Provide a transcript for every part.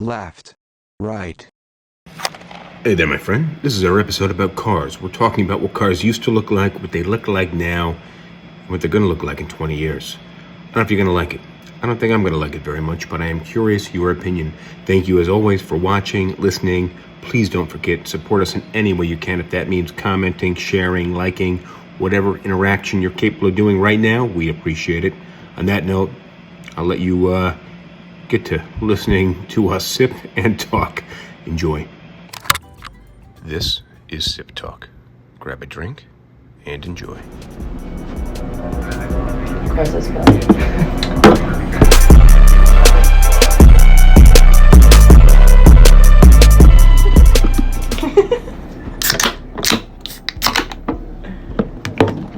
left, right. Hey there, my friend. This is our episode about cars. We're talking about what cars used to look like, what they look like now, and what they're going to look like in 20 years. I don't know if you're going to like it. I don't think I'm going to like it very much, but I am curious your opinion. Thank you, as always, for watching, listening. Please don't forget, support us in any way you can. If that means commenting, sharing, liking, whatever interaction you're capable of doing right now, we appreciate it. On that note, I'll let you get to listening to us sip and talk. Enjoy. This is SipTalk. Grab a drink and enjoy. Where's this go?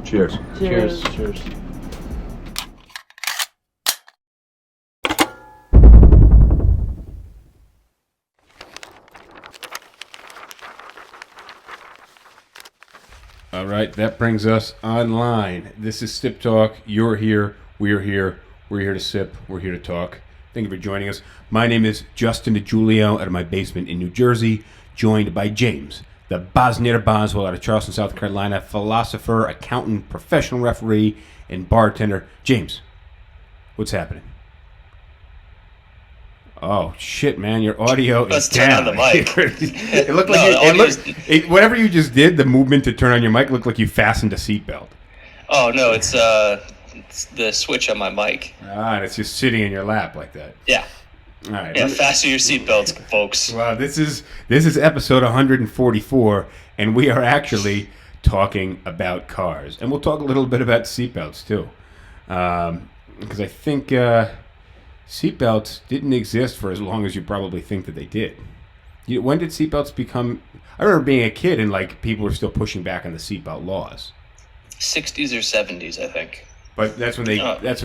Cheers. Cheers. Cheers. All right, that brings us online. This is Sip Talk. You're here. We're here. We're here to sip. We're here to talk. Thank you for joining us. My name is Justin DiGiulio out of my basement in New Jersey, joined by James, the Boswell out of Charleston, South Carolina, philosopher, accountant, professional referee, and bartender. James, what's happening? Oh shit, man! Your audio Let's is turn down. on the mic. It looked like whatever you just did. The movement to turn on your mic looked like you fastened a seatbelt. Oh no, it's the switch on my mic. And it's just sitting in your lap like that. Yeah. All right. Yeah, fasten your seatbelts, folks. Well, this is episode 144, and we are actually talking about cars, and we'll talk a little bit about seatbelts too, because I think seatbelts didn't exist for as long as you probably think that they did. When did seatbelts become? I remember being a kid and like people were still pushing back on the seatbelt laws. 60s or 70s, I think. But that's when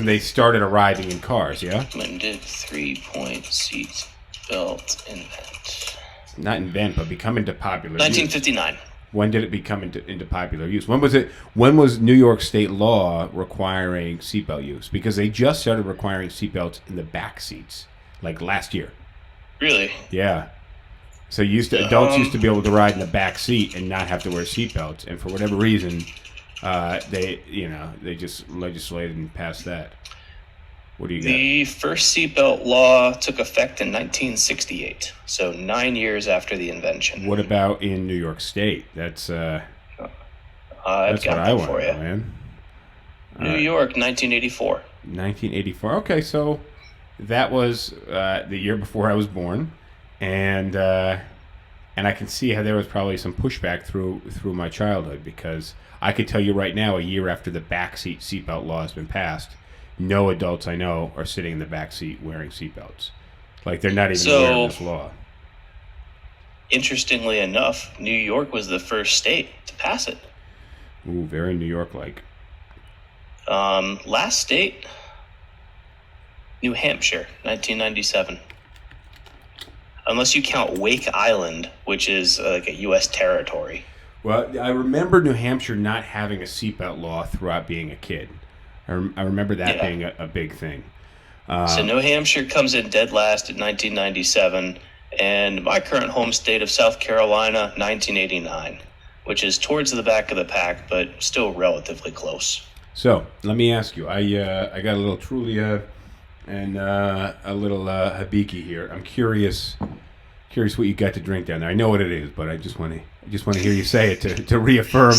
they started arriving in cars, yeah? When did 3-point seat belt invent? Not invent, but become into popular 1959. use. When did it become into popular use? When was New York state law requiring seatbelt use? Because they just started requiring seatbelts in the back seats, like last year. Really? Yeah. So adults used to be able to ride in the back seat and not have to wear seatbelts, and for whatever reason, they just legislated and passed that. What do you got? The first seatbelt law took effect in 1968, so 9 years after the invention. What about in New York State? That's I've that's got what I that want, for you. man. New York, 1984. 1984. Okay, so that was the year before I was born, and I can see how there was probably some pushback through my childhood, because I could tell you right now, a year after the backseat seatbelt law has been passed, no adults I know are sitting in the back seat wearing seatbelts. Like, they're not even aware of this law. Interestingly enough, New York was the first state to pass it. Ooh, very New York-like. Last state, New Hampshire, 1997. Unless you count Wake Island, which is like a U.S. territory. Well, I remember New Hampshire not having a seatbelt law throughout being a kid. I remember that being a big thing. So New Hampshire comes in dead last in 1997, and my current home state of South Carolina, 1989, which is towards the back of the pack, but still relatively close. So let me ask you. I got a little Trulia and a little Hibiki here. I'm curious what you got to drink down there. I know what it is, but I just want to hear you say it to reaffirm.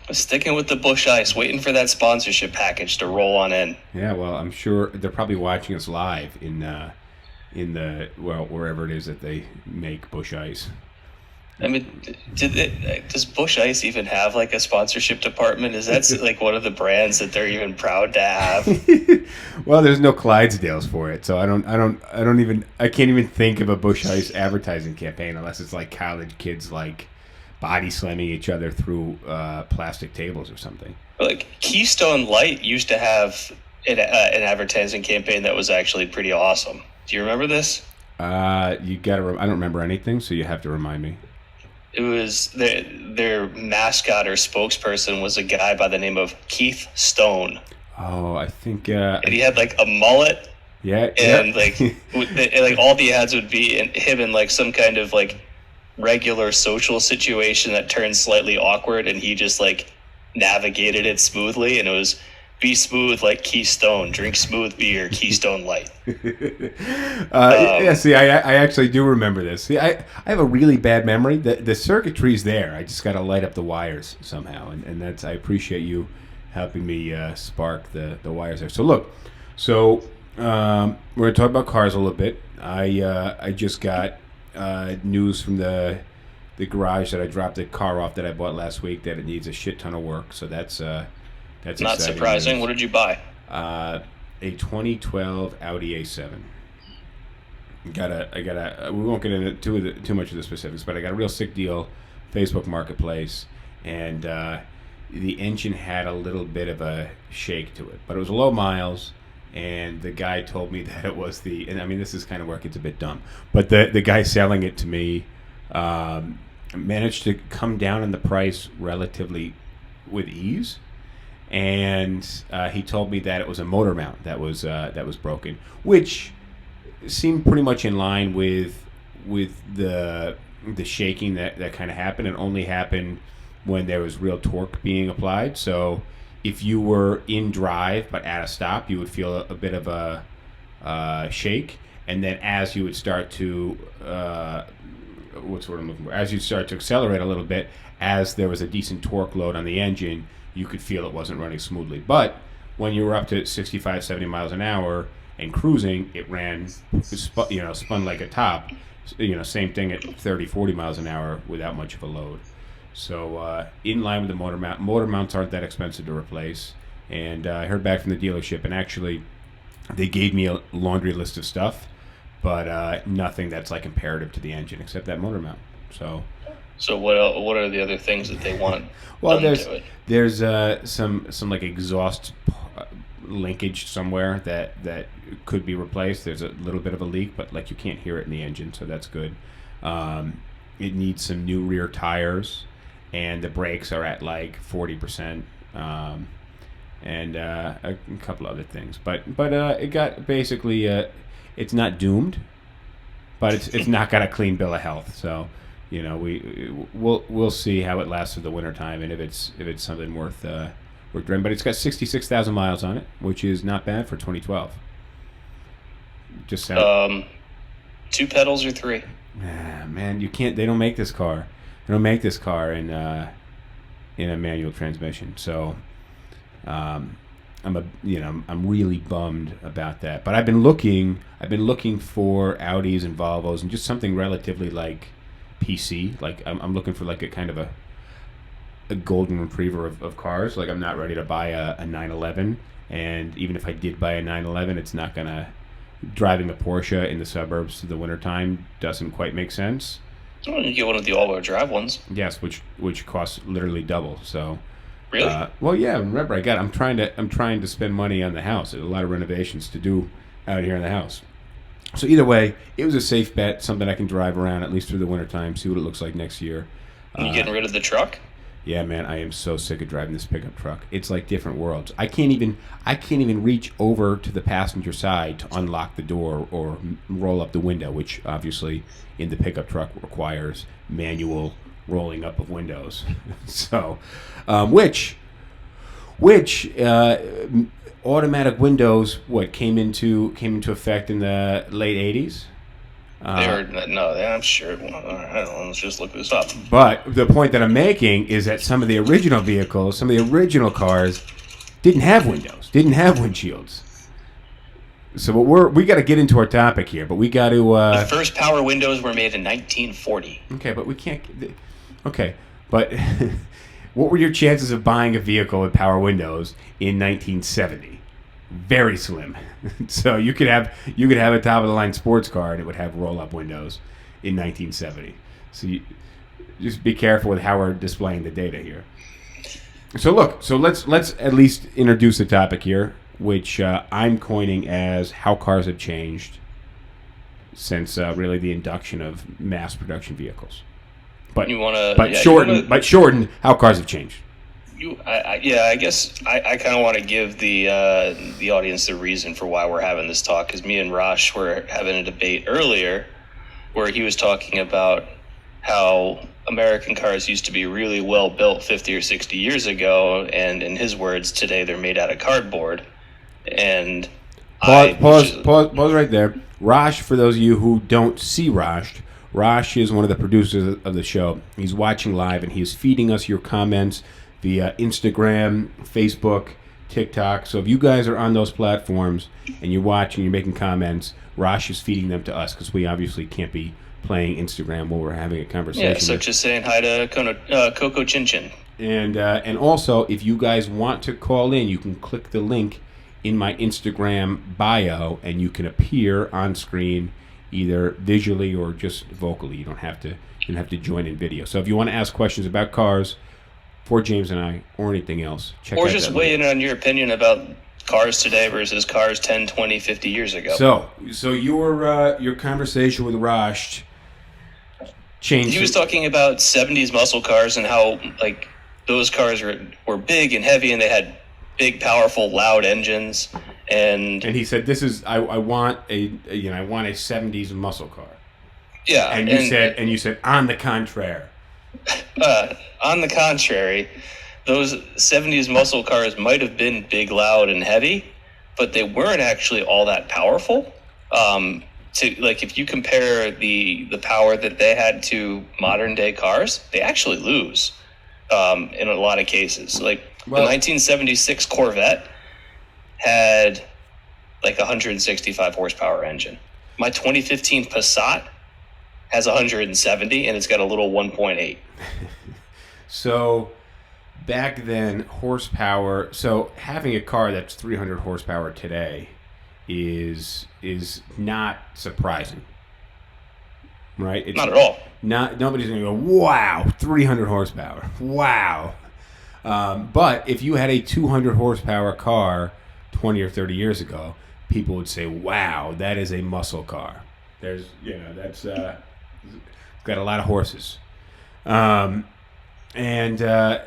Sticking with the Busch Ice, waiting for that sponsorship package to roll on in. Yeah, well, I'm sure they're probably watching us live in the wherever it is that they make Busch Ice. I mean, does Busch Ice even have like a sponsorship department? Is that like one of the brands that they're even proud to have? Well, there's no Clydesdales for it, so I can't even think of a Busch Ice advertising campaign unless it's like college kids like body slamming each other through plastic tables or something. Like Keystone Light used to have an advertising campaign that was actually pretty awesome. Do you remember this? I don't remember anything, so you have to remind me. It was their mascot or spokesperson was a guy by the name of Keith Stone. Oh, I think... and he had like a mullet Yeah. And like all the ads would be him in like some kind of like regular social situation that turned slightly awkward, and he just like navigated it smoothly. And it was be smooth like Keystone, drink smooth beer, Keystone Light. Yeah, see, I actually do remember this. See, I have a really bad memory. The circuitry's there. I just got to light up the wires somehow, and that's, I appreciate you helping me spark the wires there. So look, we're going to talk about cars a little bit. I just got news from the garage that I dropped the car off that I bought last week that it needs a shit ton of work. So that's not surprising. News. What did you buy? A 2012 Audi A7. I got we won't get into too much of the specifics, but I got a real sick deal, Facebook Marketplace, and the engine had a little bit of a shake to it, but it was low miles. And the guy told me that it was and I mean, this is kind of where it gets a bit dumb, but the guy selling it to me managed to come down in the price relatively with ease. And he told me that it was a motor mount that was broken, which seemed pretty much in line with the shaking that kind of happened, and only happened when there was real torque being applied. So if you were in drive but at a stop, you would feel a bit of a shake, and then as you would start to what's what I'm looking for? As you start to accelerate a little bit, as there was a decent torque load on the engine, you could feel it wasn't running smoothly. But when you were up to 65, 70 miles an hour and cruising, it spun like a top. Same thing at 30, 40 miles an hour without much of a load. So in line with the motor mount. Motor mounts aren't that expensive to replace. And I heard back from the dealership, and actually they gave me a laundry list of stuff, but nothing that's like imperative to the engine except that motor mount. So what are the other things that they want? Well, done to it? there's some like exhaust linkage somewhere that could be replaced. There's a little bit of a leak, but like you can't hear it in the engine, so that's good. It needs some new rear tires, and the brakes are at like 40%, and a couple other things. But it got basically it's not doomed, but it's not got a clean bill of health. So we'll see how it lasts through the wintertime, and if it's something worth driving. But it's got 66,000 miles on it, which is not bad for 2012. Just sound. 2 pedals or 3? Man, you can't. They don't make this car. They don't make this car in a manual transmission. So, I'm really bummed about that. But I've been looking for Audis and Volvos and just something relatively like PC. Like I'm looking for like a kind of a golden retriever of cars. Like I'm not ready to buy a 911, and even if I did buy a 911, it's not gonna. Driving a Porsche in the suburbs through the wintertime doesn't quite make sense. Oh, you get one of the all-wheel drive ones. Yes, which costs literally double. So, really? Well, yeah. Remember, I'm trying to spend money on the house. There's a lot of renovations to do out here in the house. So either way, it was a safe bet. Something I can drive around at least through the wintertime, see what it looks like next year. You getting rid of the truck? Yeah, man, I am so sick of driving this pickup truck. It's like different worlds. I can't even reach over to the passenger side to unlock the door or roll up the window, which obviously in the pickup truck requires manual rolling up of windows. So, which automatic windows came into effect in the late 80s. I'm sure. I don't know, let's just look this up. But the point that I'm making is that some of the original vehicles, some of the original cars, didn't have windows, didn't have windshields. So we got to get into our topic here, but we got to. The first power windows were made in 1940. Okay, but we can't. Okay, but what were your chances of buying a vehicle with power windows in 1970? Very slim. So you could have a top of the line sports car and it would have roll up windows in 1970. So just be careful with how we're displaying the data here. So let's at least introduce the topic here, which I'm coining as how cars have changed since really the induction of mass production vehicles. But shorten how cars have changed. I guess I kind of want to give the audience the reason for why we're having this talk, because me and Rosh were having a debate earlier where he was talking about how American cars used to be really well built 50 or 60 years ago, and in his words, today they're made out of cardboard. And pause right there. Rosh, for those of you who don't see Rosh is one of the producers of the show. He's watching live, and he's feeding us your comments via Instagram, Facebook, TikTok. So if you guys are on those platforms and you're watching, you're making comments, Rosh is feeding them to us, because we obviously can't be playing Instagram while we're having a conversation. Yeah, such as saying hi to Coco Chin Chin. And also, if you guys want to call in, you can click the link in my Instagram bio, and you can appear on screen either visually or just vocally. You don't have to join in video. So if you want to ask questions about cars for James and I, or anything else, check out that link. Or just weigh in on your opinion about cars today versus cars 10, 20, 50 years ago. So your conversation with Rosh changed. He was talking about 70s muscle cars and how like those cars were big and heavy, and they had big, powerful, loud engines. And he said, "This is I want a 70s muscle car." Yeah, and you said on the contrary. On the contrary, those 70s muscle cars might have been big, loud, and heavy, but they weren't actually all that powerful. If you compare the power that they had to modern day cars, they actually lose in a lot of cases. The 1976 Corvette had like 165 horsepower engine. My 2015 Passat has 170, and it's got a little 1.8. So back then, horsepower. So having a car that's 300 horsepower today is not surprising, right? It's not at all. Nobody's gonna go, wow, 300 horsepower, wow. But if you had a 200 horsepower car 20 or 30 years ago, people would say, wow, that is a muscle car. That's got a lot of horses. And the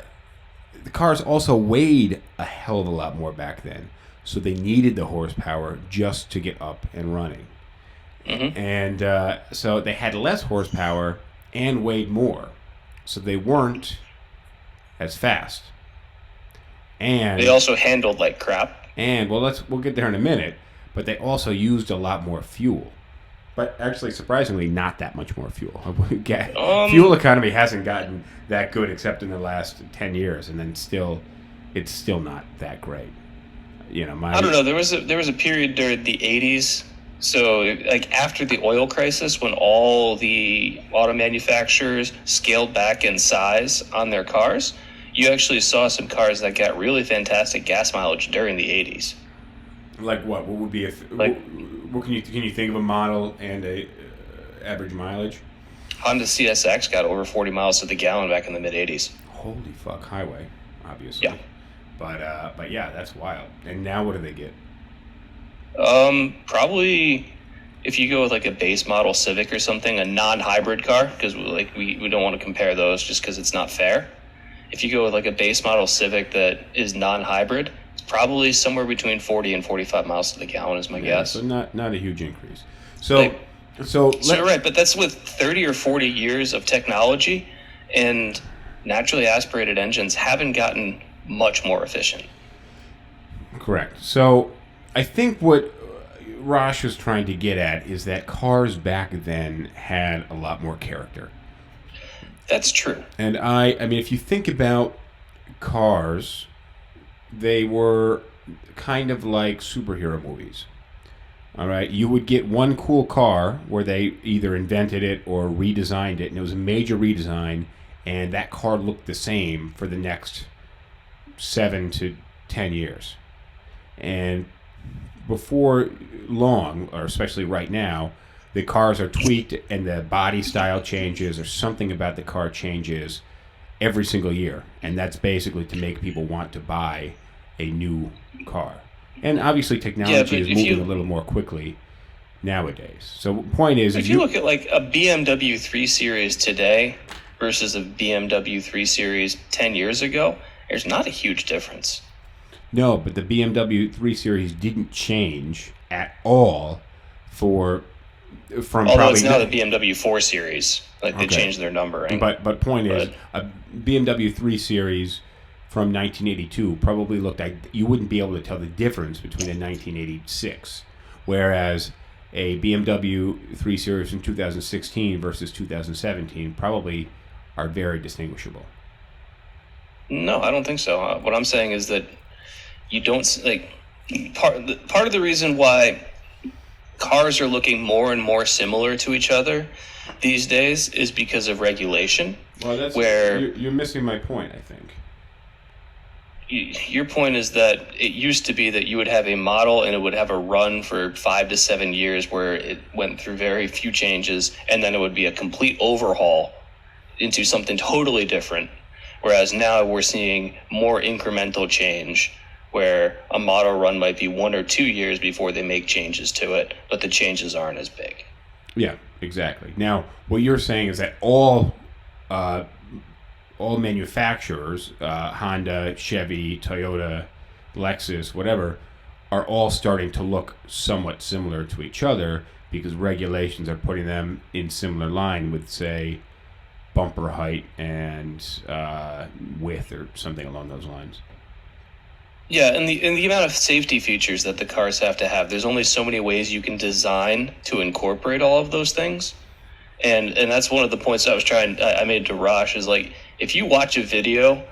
cars also weighed a hell of a lot more back then. So they needed the horsepower just to get up and running. Mm-hmm. And so they had less horsepower and weighed more. So they weren't as fast. And they also handled like crap. And we'll get there in a minute, but they also used a lot more fuel. But actually, surprisingly, not that much more fuel. Fuel economy hasn't gotten that good except in the last 10 years, and then it's still not that great. I don't know. There was a period during the 80s. So, like after the oil crisis, when all the auto manufacturers scaled back in size on their cars, you actually saw some cars that got really fantastic gas mileage during the 80s. Like what? What would be what can you think of a model and a average mileage? Honda CSX got over 40 miles to the gallon back in the mid 80s. Holy fuck, highway, obviously. Yeah. But yeah, that's wild. And now what do they get? Probably if you go with like a base model Civic or something, a non-hybrid car, because we don't want to compare those just because it's not fair. If you go with like a base model Civic that is non-hybrid, it's probably somewhere between 40 and 45 miles to the gallon is my guess. So not a huge increase. Right, but that's with 30 or 40 years of technology, and naturally aspirated engines haven't gotten much more efficient. Correct. So I think what Rosh was trying to get at is that cars back then had a lot more character. That's true. And I mean, if you think about cars, they were kind of like superhero movies. All right, you would get one cool car where they either invented it or redesigned it, and it was a major redesign, and that car looked the same for the next 7 to 10 years. And before long, or especially right now, the cars are tweaked and the body style changes, or something about the car changes every single year. And that's basically to make people want to buy a new car. And obviously technology is moving a little more quickly nowadays. So the point is... If you look at like a BMW 3 Series today versus a BMW 3 Series 10 years ago, there's not a huge difference. No, but the BMW 3 Series didn't change at all from Although probably it's now the BMW 4 Series. Like, they Okay. changed their numbering. But point is, a BMW 3 Series from 1982 probably looked like you wouldn't be able to tell the difference between a 1986, whereas a BMW 3 Series from 2016 versus 2017 probably are very distinguishable. No, I don't think so. What I'm saying is that you don't, like, part of the reason why cars are looking more and more similar to each other these days is because of regulation. Well, you're missing my point, I think. Your point is that it used to be that you would have a model and it would have a run for 5 to 7 years where it went through very few changes, and then it would be a complete overhaul into something totally different. Whereas now we're seeing more incremental change, where a model run might be 1 or 2 years before they make changes to it, but the changes aren't as big. Yeah, exactly. Now, what you're saying is that all manufacturers, Honda, Chevy, Toyota, Lexus, whatever, are all starting to look somewhat similar to each other because regulations are putting them in similar line with, say, bumper height and width or something along those lines. Yeah, and the amount of safety features that the cars have to have, there's only so many ways you can design to incorporate all of those things. And that's one of the points I made to Rosh is, like, if you watch a video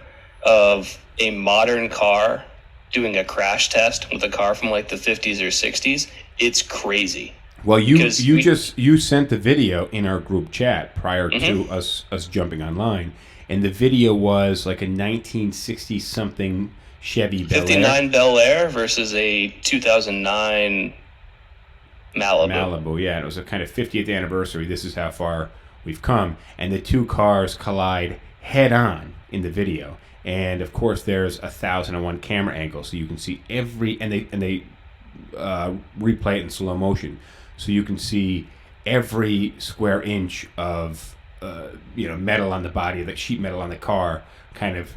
of a modern car doing a crash test with a car from like the 50s or 60s, it's crazy. Well, you sent the video in our group chat prior to us jumping online, and the video was like a 1960 something Chevy Bel Air. 59 Bel Air versus a 2009 Malibu. Yeah. It was a kind of 50th anniversary. This is how far we've come. And the two cars collide head on in the video. And, of course, there's 1,001 camera angles, so you can see every... And they replay it in slow motion. So you can see every square inch of metal on the body, that sheet metal on the car, kind of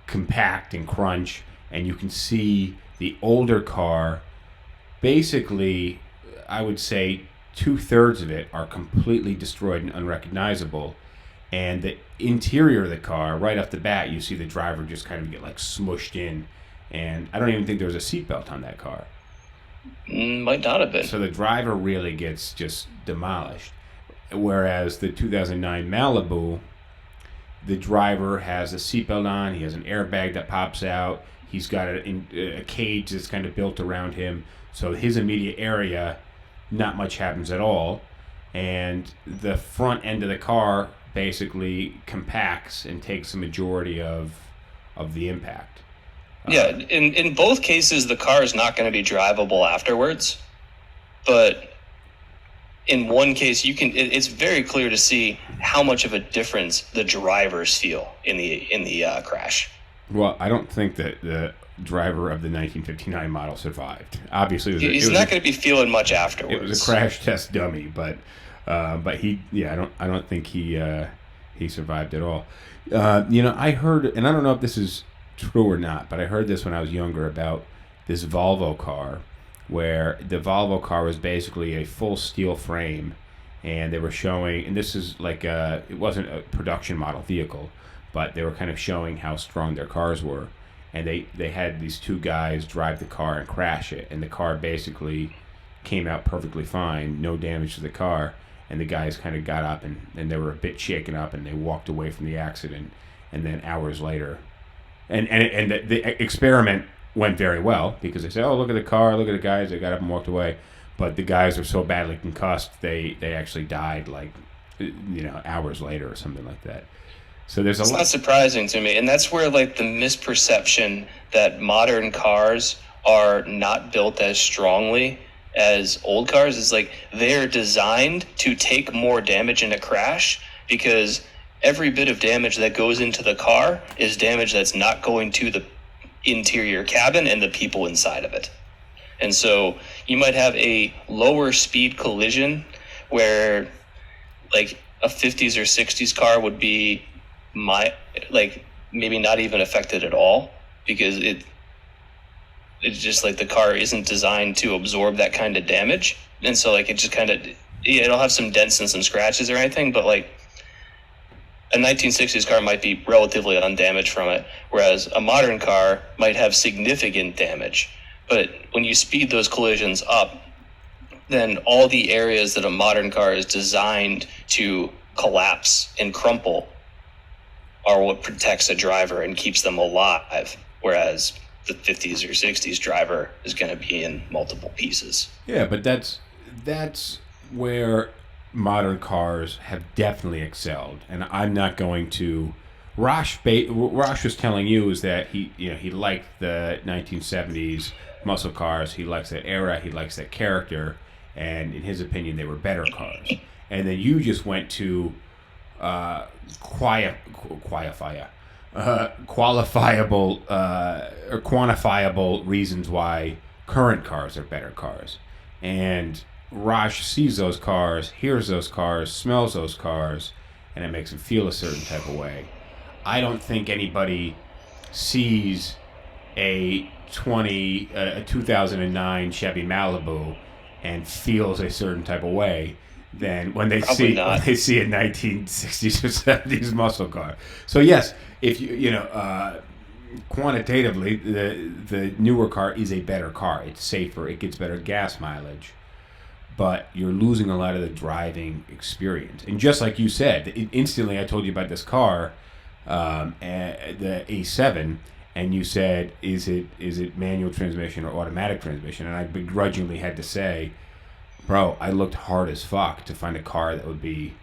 compact and crunch. And you can see the older car, basically, I would say 2/3 of it are completely destroyed and unrecognizable. And the interior of the car, right off the bat, you see the driver just kind of get like smushed in. And I don't even think there was a seatbelt on that car. Might not have been. So the driver really gets just demolished. Whereas the 2009 Malibu, the driver has a seatbelt on, he has an airbag that pops out, he's got a cage that's kind of built around him. So his immediate area, not much happens at all. And the front end of the car basically compacts and takes the majority of the impact. Yeah, in both cases, the car is not going to be drivable afterwards. But in one case, it's very clear to see how much of a difference the drivers feel in the crash. Well, I don't think that the driver of the 1959 model survived. Obviously, he's not going to be feeling much afterwards. It was a crash test dummy, but I don't think he survived at all. I heard, and I don't know if this is true or not, but I heard this when I was younger about this Volvo car, where the Volvo car was basically a full steel frame, and they were showing, and this is like it wasn't a production model vehicle, but they were kind of showing how strong their cars were, and they had these two guys drive the car and crash it, and the car basically came out perfectly fine, no damage to the car, and the guys kind of got up and they were a bit shaken up, and they walked away from the accident, and then hours later, and the experiment went very well, because they said, oh, look at the car, look at the guys, they got up and walked away, but the guys were so badly concussed, they actually died like, hours later or something like that. So there's It's not surprising to me, and that's where like the misperception that modern cars are not built as strongly as old cars is, like, they're designed to take more damage in a crash, because every bit of damage that goes into the car is damage that's not going to the interior cabin and the people inside of it. And so you might have a lower speed collision where like a 50s or 60s car would be maybe not even affected at all, because it's just like the car isn't designed to absorb that kind of damage. And so like it just kind of, it'll have some dents and some scratches or anything, but like a 1960s car might be relatively undamaged from it, whereas a modern car might have significant damage. But when you speed those collisions up, then all the areas that a modern car is designed to collapse and crumple are what protects a driver and keeps them alive, whereas the 50s or 60s driver is going to be in multiple pieces. Yeah, but that's where modern cars have definitely excelled, and I'm not going to. Rosh was telling you is that he liked the 1970s muscle cars. He likes that era. He likes that character, and in his opinion, they were better cars. And then you just went to quantifiable reasons why current cars are better cars. And Raj sees those cars, hears those cars, smells those cars, and it makes him feel a certain type of way. I don't think anybody sees a 2009 Chevy Malibu and feels a certain type of way than when they see a 1960s or 70s muscle car. So yes, if quantitatively, the newer car is a better car. It's safer. It gets better gas mileage. But you're losing a lot of the driving experience. And just like you said, instantly I told you about this car, the A7, and you said, is it manual transmission or automatic transmission? And I begrudgingly had to say, bro, I looked hard as fuck to find a car that would be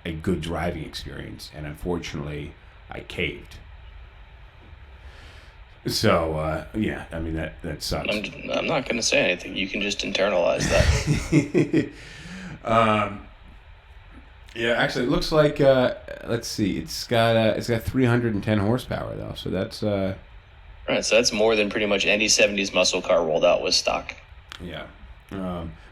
a good driving experience. And unfortunately, I caved. So, yeah, I mean, that sucks. I'm not going to say anything. You can just internalize that. Yeah, actually, it looks like, let's see, it's got 310 horsepower, though, so that's... Right, so that's more than pretty much any 70s muscle car rolled out with stock. Yeah.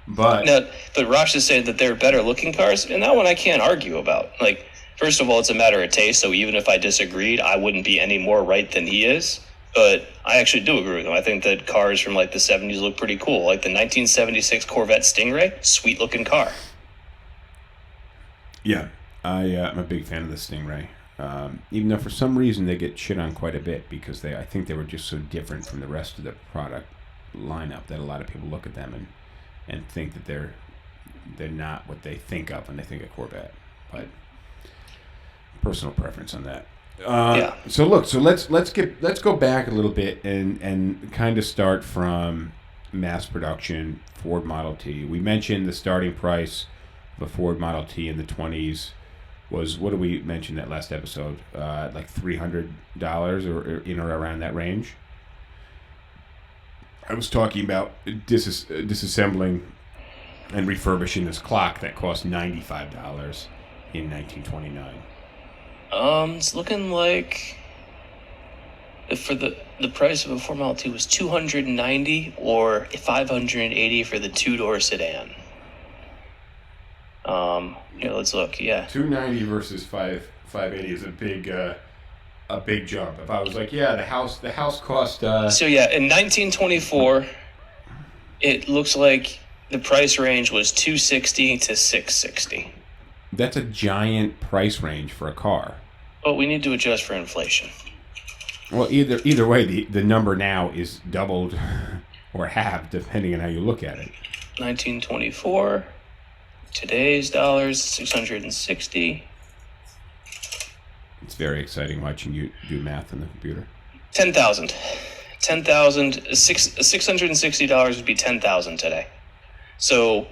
But Rosh is saying that they're better looking cars, and that one I can't argue about. Like, first of all, it's a matter of taste, so even if I disagreed, I wouldn't be any more right than he is. But I actually do agree with him. I think that cars from like the 70s look pretty cool. Like the 1976 Corvette Stingray, sweet looking car. Yeah, I'm a big fan of the Stingray. Even though for some reason they get shit on quite a bit because I think they were just so different from the rest of the product lineup that a lot of people look at them and think that they're not what they think of when they think of Corvette. But personal preference on that. Yeah. So let's go back a little bit and kind of start from mass production Ford Model T. We mentioned the starting price of a Ford Model T in the 20s was, what did we mention that last episode? Like $300 or in or around that range. I was talking about disassembling and refurbishing this clock that cost $95 in 1929. It's looking like for the price of a Ford Model T was $290 or $580 for the two-door sedan. Let's look. Yeah, $290 versus $580 is a big jump. If I was like, yeah, the house cost. So yeah, in 1924, it looks like the price range was $260 to $660. That's a giant price range for a car. But we need to adjust for inflation. Well, either way, the number now is doubled or halved, depending on how you look at it. 1924, today's dollars, $660. It's very exciting watching you do math on the computer. $10,000. $660 would be $10,000 today. So.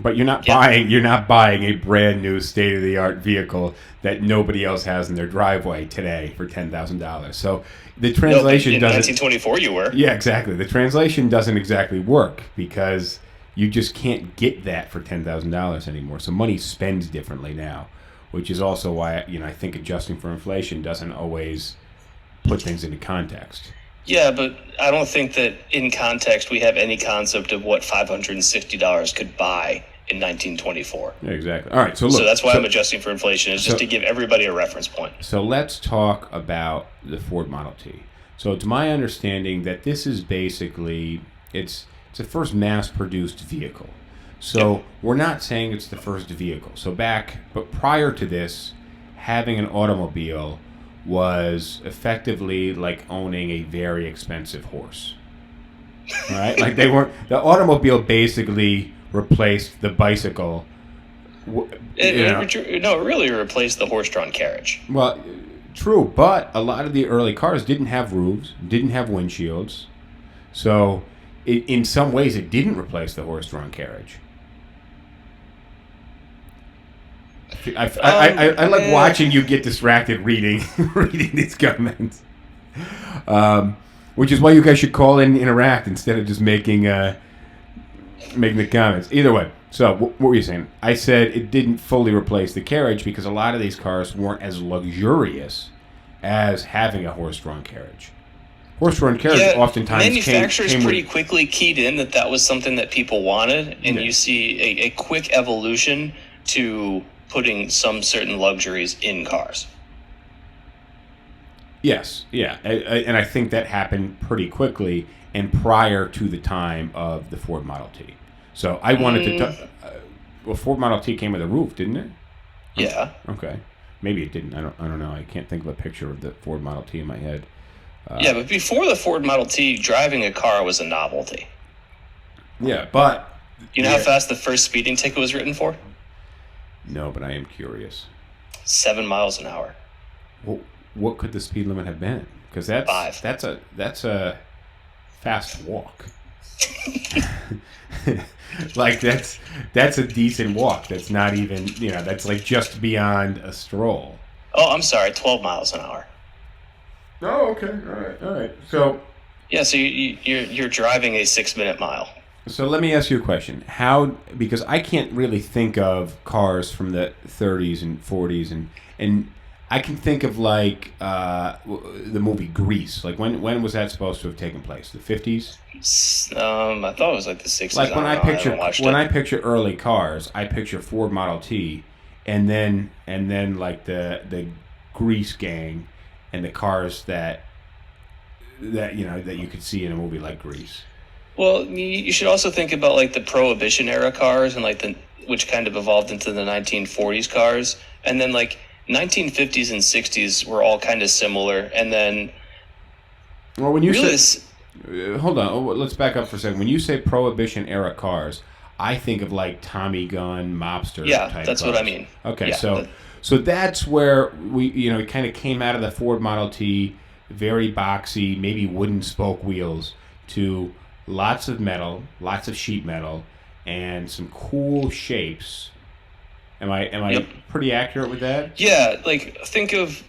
But you're not buying a brand new state of the art vehicle that nobody else has in their driveway today for $10,000. So the translation in doesn't. 1924, you were. Yeah, exactly. The translation doesn't exactly work because you just can't get that for $10,000 anymore. So money spends differently now, which is also why I think adjusting for inflation doesn't always put things into context. Yeah, but I don't think that in context we have any concept of what $560 could buy in 1924. Yeah, exactly. All right, so look. So that's why I'm adjusting for inflation, is just to give everybody a reference point. So let's talk about the Ford Model T. So it's my understanding that this is basically, it's the first mass-produced vehicle. So we're not saying it's the first vehicle. But prior to this, having an automobile was effectively like owning a very expensive horse. Right? Like the automobile basically replaced the bicycle. It really replaced the horse-drawn carriage. Well, true, but a lot of the early cars didn't have roofs, didn't have windshields. So in some ways it didn't replace the horse-drawn carriage. I like watching you get distracted reading these comments, which is why you guys should call in and interact instead of just making the comments. Either way, so what were you saying? I said it didn't fully replace the carriage because a lot of these cars weren't as luxurious as having a horse-drawn carriage. Horse-drawn carriage oftentimes manufacturers came pretty quickly keyed in that was something that people wanted, and you see a quick evolution to putting some certain luxuries in cars. Yes, yeah, and I think that happened pretty quickly and prior to the time of the Ford Model T. So I wanted to talk. Well, Ford Model T came with a roof, didn't it? Yeah. Okay, maybe it didn't. I don't know. I can't think of a picture of the Ford Model T in my head. Yeah, but before the Ford Model T, driving a car was a novelty. Yeah, but you know how fast the first speeding ticket was written for? No, but I am curious. 7 miles an hour. Well, what could the speed limit have been? Because that's 5. That's a fast walk. Like that's a decent walk. That's not even that's like just beyond a stroll. Oh, I'm sorry, 12 miles an hour. Oh, okay, all right. So yeah, so you're driving a 6-minute mile. So let me ask you a question. Because I can't really think of cars from the 30s and 40s, and I can think of like the movie Grease. Like when was that supposed to have taken place? The 50s? I thought it was like the 60s. Like when I picture early cars, I picture Ford Model T, and then like the Grease gang, and the cars that you could see in a movie like Grease. Well, you should also think about like the Prohibition era cars and like which kind of evolved into the 1940s cars, and then like 1950s and 60s were all kind of similar, and then. Well, when you hold on, let's back up for a second. When you say Prohibition era cars, I think of like Tommy gun mobster. Yeah, type that's cars. what I mean. Okay, yeah, so that's where we kind of came out of the Ford Model T, very boxy, maybe wooden spoke wheels, to lots of metal, lots of sheet metal, and some cool shapes. Am I pretty accurate with that? Yeah, like think of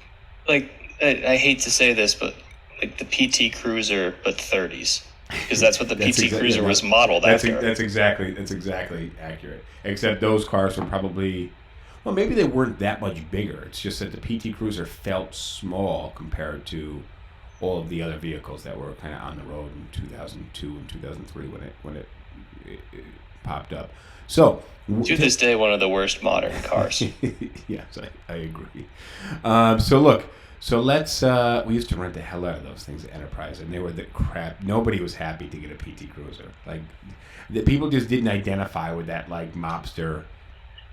like I hate to say this, but like the PT Cruiser, but 30s, because that's what the PT Cruiser was modeled after. That's exactly accurate. Except those cars were probably, well, maybe they weren't that much bigger. It's just that the PT Cruiser felt small compared to all of the other vehicles that were kind of on the road in 2002 and 2003 when it popped up. So to this day, one of the worst modern cars. Yes, I agree. So let's. We used to rent the hell out of those things at Enterprise, and they were the crap. Nobody was happy to get a PT Cruiser. Like, the people just didn't identify with that like mobster.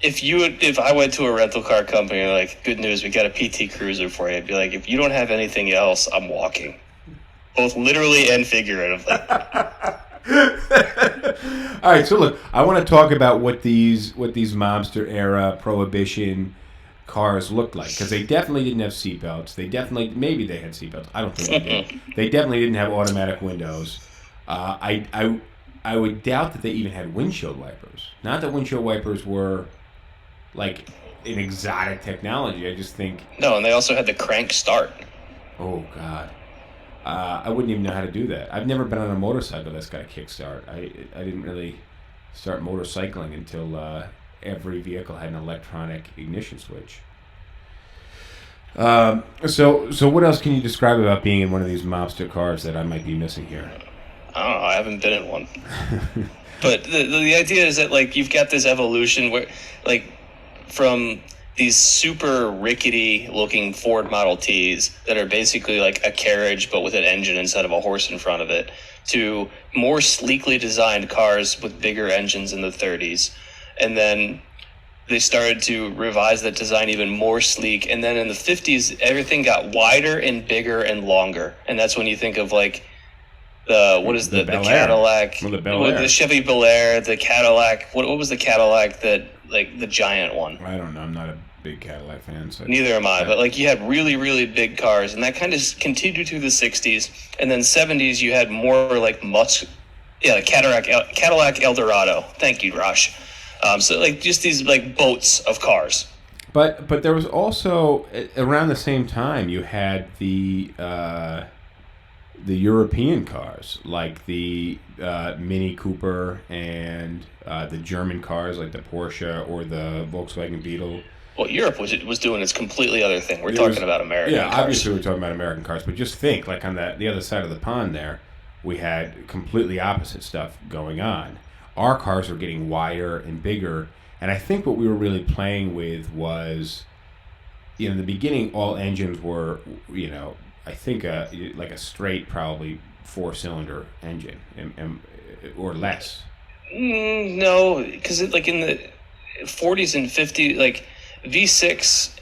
If I went to a rental car company and like, good news, we got a PT Cruiser for you, I'd be like, if you don't have anything else, I'm walking, both literally and figuratively. All right, so look, I want to talk about what these mobster era Prohibition cars looked like, because they definitely didn't have seatbelts. Maybe they had seatbelts. I don't think they did. They definitely didn't have automatic windows. I would doubt that they even had windshield wipers. Not that windshield wipers were like an exotic technology. I just think no, and they also had the crank start. Oh God. I wouldn't even know how to do that. I've never been on a motorcycle that's got a kickstart. I didn't really start motorcycling until every vehicle had an electronic ignition switch. So what else can you describe about being in one of these mobster cars that I might be missing here? I don't know. I haven't been in one. But the idea is that, like, you've got this evolution where, like, from these super rickety looking Ford Model Ts that are basically like a carriage but with an engine instead of a horse in front of it, to more sleekly designed cars with bigger engines in the 30s. And then they started to revise that design even more sleek. And then in the 50s, everything got wider and bigger and longer. And that's when you think of, like, the Cadillac, well, the Bel Air. The Chevy Bel Air, the Cadillac. What was the Cadillac that, like, the giant one? I don't know. I'm not a big Cadillac fan. So neither am I. But, like, you had really, really big cars, and that kind of continued through the 60s. And then 70s, you had more, like, Cadillac Eldorado. Thank you, Rosh. So, like, just these, like, boats of cars. But there was also, around the same time, you had the European cars, like the Mini Cooper and the German cars, like the Porsche or the Volkswagen Beetle. Well, Europe was doing its completely other thing. We're talking about American cars. Yeah, obviously we're talking about American cars, but just think, like, on the other side of the pond there, we had completely opposite stuff going on. Our cars were getting wider and bigger, and I think what we were really playing with was, in the beginning, all engines were, I think like a straight, probably 4-cylinder engine, or less. No, because like in the 40s and 50s, like V6,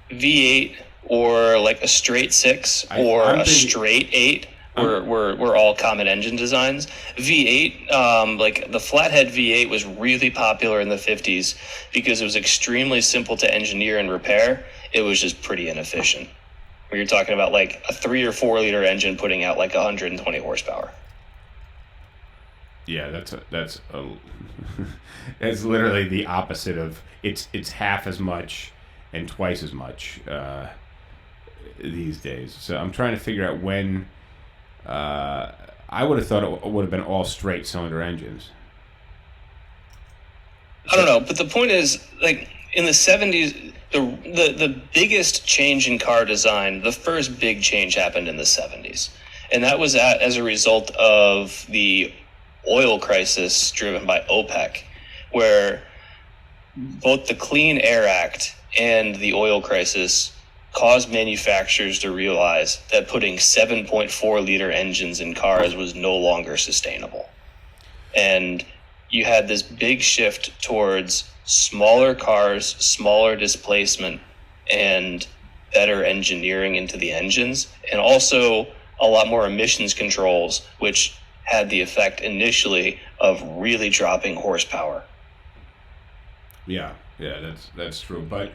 V8, or like a straight 6 or a straight 8 were all common engine designs. V8, like the flathead V8 was really popular in the 50s because it was extremely simple to engineer and repair. It was just pretty inefficient. Where you're talking about like a 3 or 4 liter engine putting out like 120 horsepower. Yeah, that's literally the opposite of it's half as much and twice as much these days. So I'm trying to figure out when. I would have thought it would have been all straight cylinder engines. I don't know, but the point is, like, in the 70s, the biggest change in car design, the first big change happened in the 70s. And that was as a result of the oil crisis driven by OPEC, where both the Clean Air Act and the oil crisis caused manufacturers to realize that putting 7.4 liter engines in cars was no longer sustainable. And you had this big shift towards smaller cars, smaller displacement, and better engineering into the engines, and also a lot more emissions controls, which had the effect initially of really dropping horsepower. Yeah, that's true. But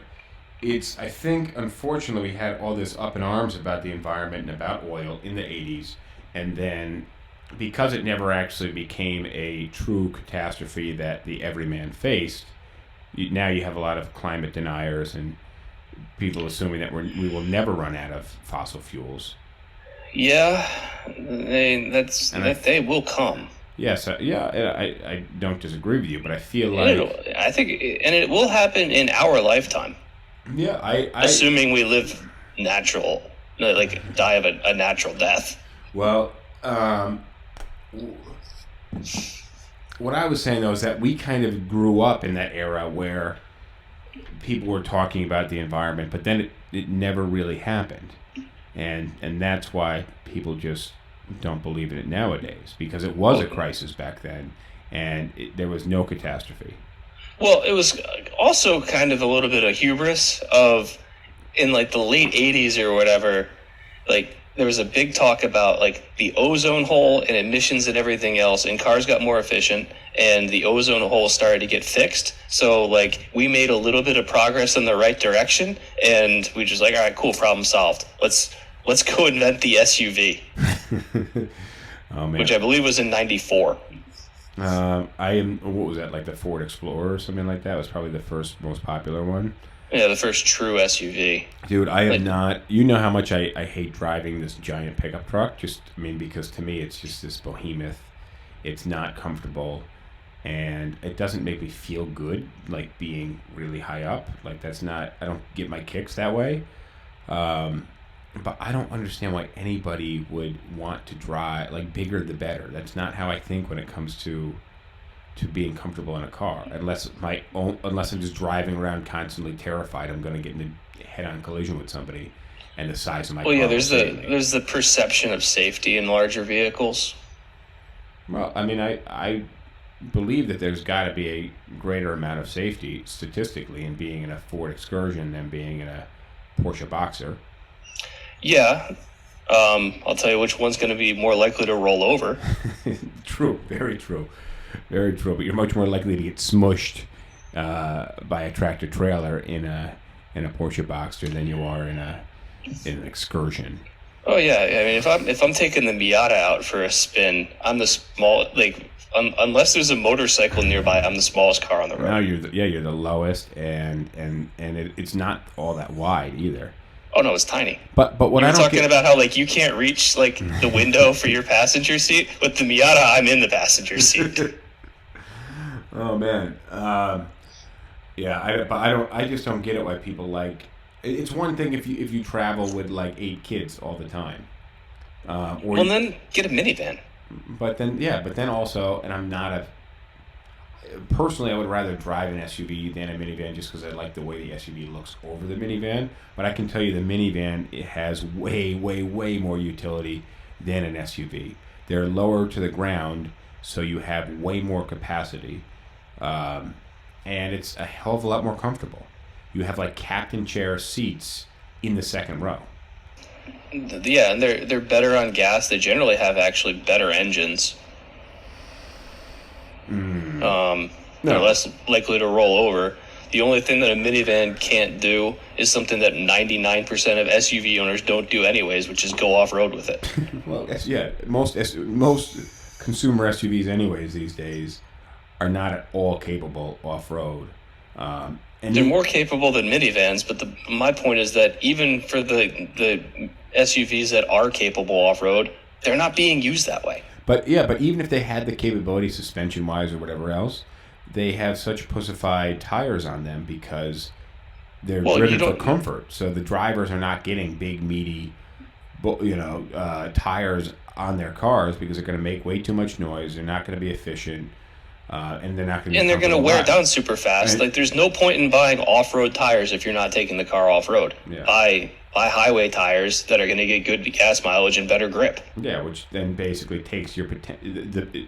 I think, unfortunately, we had all this up in arms about the environment and about oil in the 80s, and then because it never actually became a true catastrophe that the everyman faced, now you have a lot of climate deniers and people assuming that we will never run out of fossil fuels. Yeah, they will come. Yes, I don't disagree with you, but I feel like it will happen in our lifetime. Yeah, assuming we live natural, like die of a natural death. Well, what I was saying though is that we kind of grew up in that era where people were talking about the environment, but then it never really happened, and that's why people just don't believe in it nowadays, because it was a crisis back then, and there was no catastrophe. Well, it was also kind of a little bit of hubris of, in like the late 80s or whatever, like there was a big talk about like the ozone hole and emissions and everything else, and cars got more efficient and the ozone hole started to get fixed. So like we made a little bit of progress in the right direction, and we just like, all right, cool, problem solved. Let's go invent the SUV. Oh, man. Which I believe was in 94. What was that, like the Ford Explorer or something like that? It was probably the first most popular one. Yeah, the first true SUV. Dude, I am not, you know how much I hate driving this giant pickup truck, because to me it's just this behemoth. It's not comfortable, and it doesn't make me feel good, like being really high up. Like I don't get my kicks that way. But I don't understand why anybody would want to drive, like, bigger the better. That's not how I think when it comes to to being comfortable in a car, unless I'm just driving around constantly terrified I'm going to get in a head-on collision with somebody, and the size of my car. Well, yeah, there's the perception of safety in larger vehicles. Well, I mean, I believe that there's got to be a greater amount of safety statistically in being in a Ford Excursion than being in a Porsche Boxer. Yeah. I'll tell you which one's going to be more likely to roll over. True, very true. Very true, but you're much more likely to get smushed by a tractor trailer in a Porsche Boxster than you are in an Excursion. Oh yeah, I mean if I'm taking the Miata out for a spin, I'm the small unless there's a motorcycle nearby, I'm the smallest car on the road. No, you're the lowest, and it's not all that wide either. Oh no, it's tiny. But what You're I don't talking about how you can't reach the window for your passenger seat. With the Miata, I'm in the passenger seat. Oh man, yeah. I just don't get it why people like. It's one thing if you travel with 8 kids all the time. Then get a minivan. But then also, and I'm not personally, I would rather drive an SUV than a minivan just because I like the way the SUV looks over the minivan. But I can tell you the minivan, it has way, way, way more utility than an SUV. They're lower to the ground, so you have way more capacity. And it's a hell of a lot more comfortable. You have captain chair seats in the second row. Yeah, and they're better on gas. They generally have actually better engines. They're less likely to roll over. The only thing that a minivan can't do is something that 99% of SUV owners don't do anyways, which is go off-road with it. Well, yeah, most consumer SUVs anyways these days are not at all capable off-road. And they're more capable than minivans, but my point is that even for the SUVs that are capable off-road, they're not being used that way. But even if they had the capability suspension-wise or whatever else, they have such pussified tires on them because they're driven for comfort. So the drivers are not getting big, meaty, tires on their cars because they're going to make way too much noise. They're not going to be efficient. And they're not going to. And they're going to wear it down super fast. Right? There's no point in buying off-road tires if you're not taking the car off-road. Yeah. Buy highway tires that are going to get good gas mileage and better grip. Yeah, which then basically takes your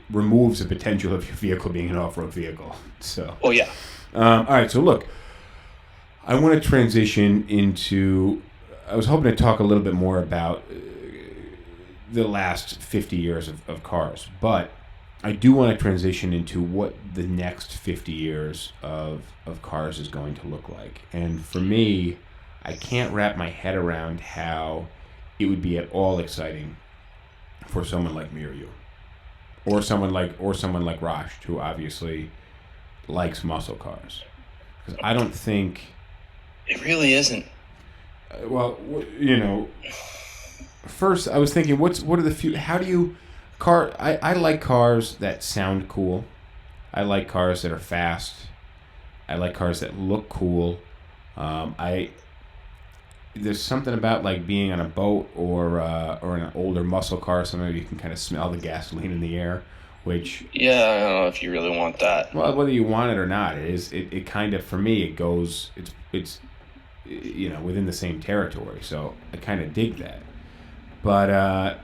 removes the potential of your vehicle being an off-road vehicle. So. Oh yeah. All right. So look, I want to transition into. I was hoping to talk a little bit more about the last 50 years of cars, but I do want to transition into what the next 50 years of cars is going to look like. And for me, I can't wrap my head around how it would be at all exciting for someone like me or you, or someone like Raj, who obviously likes muscle cars. Because I don't think it really isn't. Well, first I was thinking, what are the few? How do you? I like cars that sound cool. I like cars that are fast. I like cars that look cool. There's something about being on a boat or in an older muscle car. Sometimes you can kind of smell the gasoline in the air, which I don't know if you really want that. Well, whether you want it or not, it kind of, for me, it goes. It's within the same territory. So I kind of dig that, but.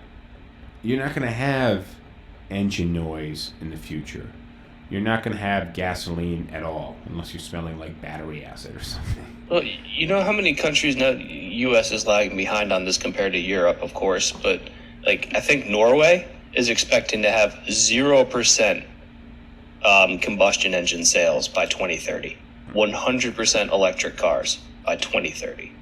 You're not going to have engine noise in the future. You're not going to have gasoline at all unless you're smelling like battery acid or something. Well, you know how many countries now, U.S. is lagging behind on this compared to Europe, of course, but I think Norway is expecting to have 0% combustion engine sales by 2030. 100% electric cars by 2030.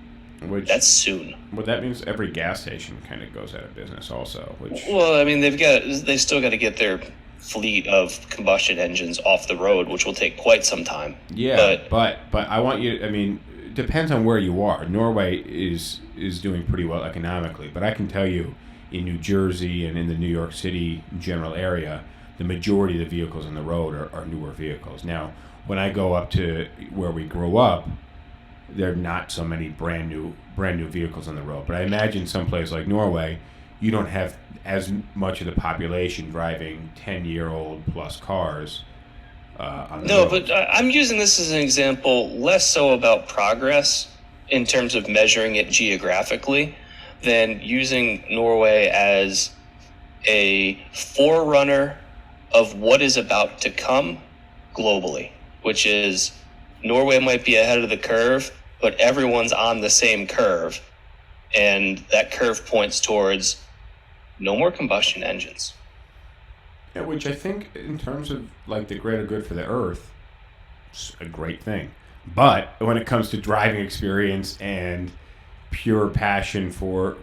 That's soon. Well, that means every gas station kind of goes out of business also. Well, I mean, they've still got to get their fleet of combustion engines off the road, which will take quite some time. Yeah, but I want you. I mean, depends on where you are. Norway is doing pretty well economically, but I can tell you, in New Jersey and in the New York City general area, the majority of the vehicles on the road are newer vehicles. Now, when I go up to where we grew up, there are not so many brand new vehicles on the road. But I imagine someplace like Norway, you don't have as much of the population driving 10-year-old plus cars On the No, roads. but I'm using this as an example less so about progress in terms of measuring it geographically than using Norway as a forerunner of what is about to come globally, which is Norway might be ahead of the curve, but everyone's on the same curve. And that curve points towards no more combustion engines. Yeah, which I think, in terms of like the greater good for the Earth, it's a great thing. But when it comes to driving experience and pure passion for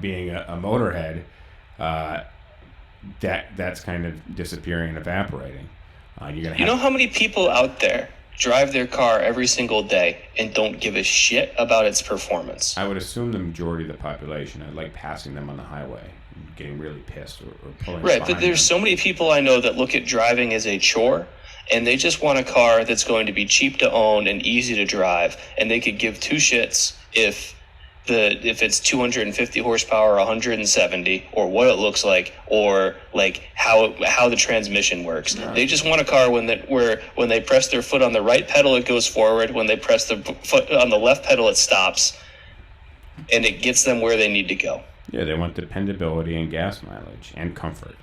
being a motorhead, that's kind of disappearing and evaporating. You know how many people out there drive their car every single day and don't give a shit about its performance? I would assume the majority of the population. I like passing them on the highway and getting really pissed or pulling. Right, but there's so many people I know that look at driving as a chore, and they just want a car that's going to be cheap to own and easy to drive, and they could give two shits if it's 250 horsepower, 170, or what it looks like, or like how the transmission works. Right. They just want a car when they press their foot on the right pedal, it goes forward. When they press the foot on the left pedal, it stops, and it gets them where they need to go. Yeah, they want dependability and gas mileage and comfort.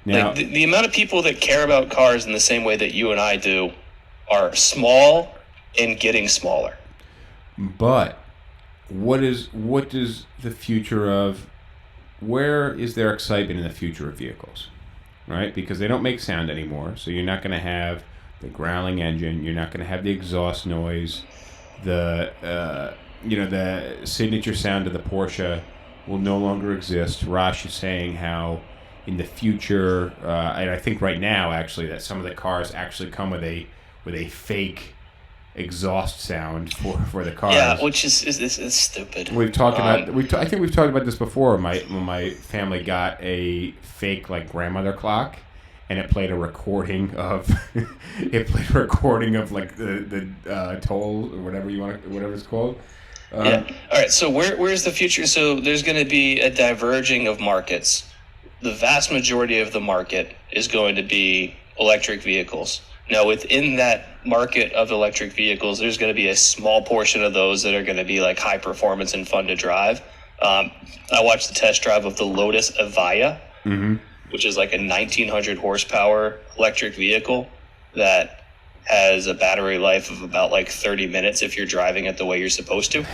Now, like the amount of people that care about cars in the same way that you and I do are small and getting smaller. But what does the future of, where is there excitement in the future of vehicles, right? Because they don't make sound anymore, so you're not going to have the growling engine, you're not going to have the exhaust noise, the signature sound of the Porsche will no longer exist. Rosh is saying how in the future, and I think right now actually, that some of the cars actually come with a fake exhaust sound for the cars. Yeah, which is stupid. We've talked about I think we've talked about this before. When my family got a fake like grandmother clock, and it played a recording of like the toll or whatever it's called. Yeah. All right. So where's the future? So there's going to be a diverging of markets. The vast majority of the market is going to be electric vehicles. Now, within that market of electric vehicles, there's going to be a small portion of those that are going to be like high performance and fun to drive. I watched the test drive of the Lotus Evija, which is like a 1900 horsepower electric vehicle that has a battery life of about like 30 minutes if you're driving it the way you're supposed to.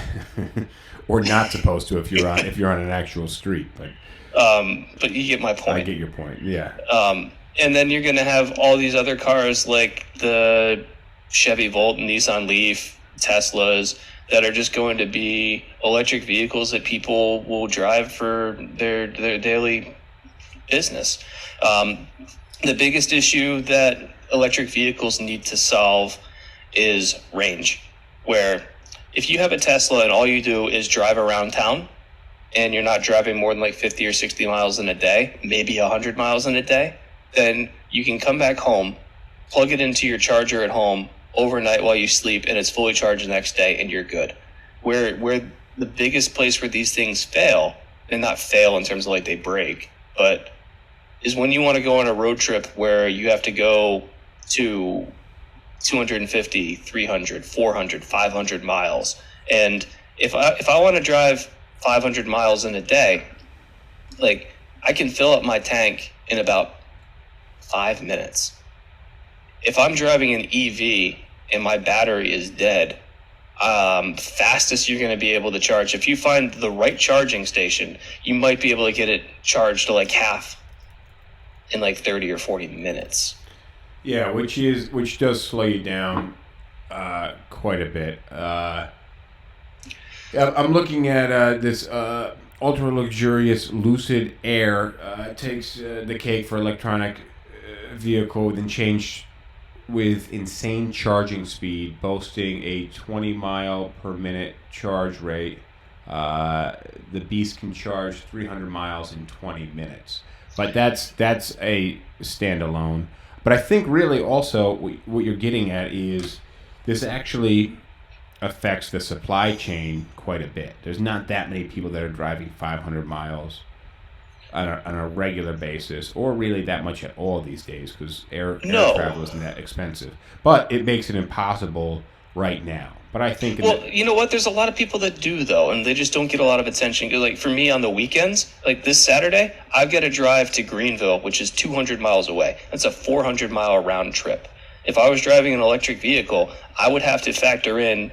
Or not supposed to if you're on an actual street. But you get my point. I get your point, yeah. And then you're going to have all these other cars like the Chevy Volt, Nissan Leaf, Teslas that are just going to be electric vehicles that people will drive for their daily business. The biggest issue that electric vehicles need to solve is range, where if you have a Tesla and all you do is drive around town and you're not driving more than like 50 or 60 miles in a day, maybe 100 miles in a day, then you can come back home, plug it into your charger at home overnight while you sleep, and it's fully charged the next day, and you're good. Where the biggest place where these things fail, and not fail in terms of like they break, but is when you want to go on a road trip where you have to go to 250, 300, 400, 500 miles. And if I want to drive 500 miles in a day, like I can fill up my tank in about 5 minutes. If I'm driving an EV and my battery is dead, fastest you're going to be able to charge, if you find the right charging station, you might be able to get it charged to like half in like 30 or 40 minutes. Yeah, which does slow you down quite a bit. I'm looking at this ultra luxurious Lucid Air. Takes the cake for electronic vehicle with insane charging speed, boasting a 20 mile per minute charge rate. The beast can charge 300 miles in 20 minutes. But that's a standalone. But I think really also what you're getting at is this actually affects the supply chain quite a bit. There's not that many people that are driving 500 miles on a regular basis, or really that much at all these days, because air No. travel isn't that expensive. But it makes it impossible right now. But I think... Well, you know what? There's a lot of people that do, though, and they just don't get a lot of attention. Like, for me, on the weekends, like this Saturday, I've got to drive to Greenville, which is 200 miles away. That's a 400-mile round trip. If I was driving an electric vehicle, I would have to factor in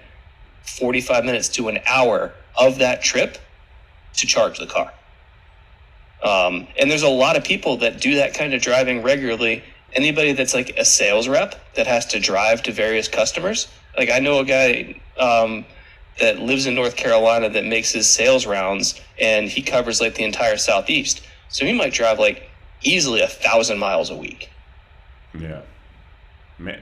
45 minutes to an hour of that trip to charge the car. And there's a lot of people that do that kind of driving regularly. Anybody that's like a sales rep that has to drive to various customers. Like, I know a guy that lives in North Carolina that makes his sales rounds, and he covers like the entire Southeast. So he might drive like easily 1,000 miles a week. Yeah.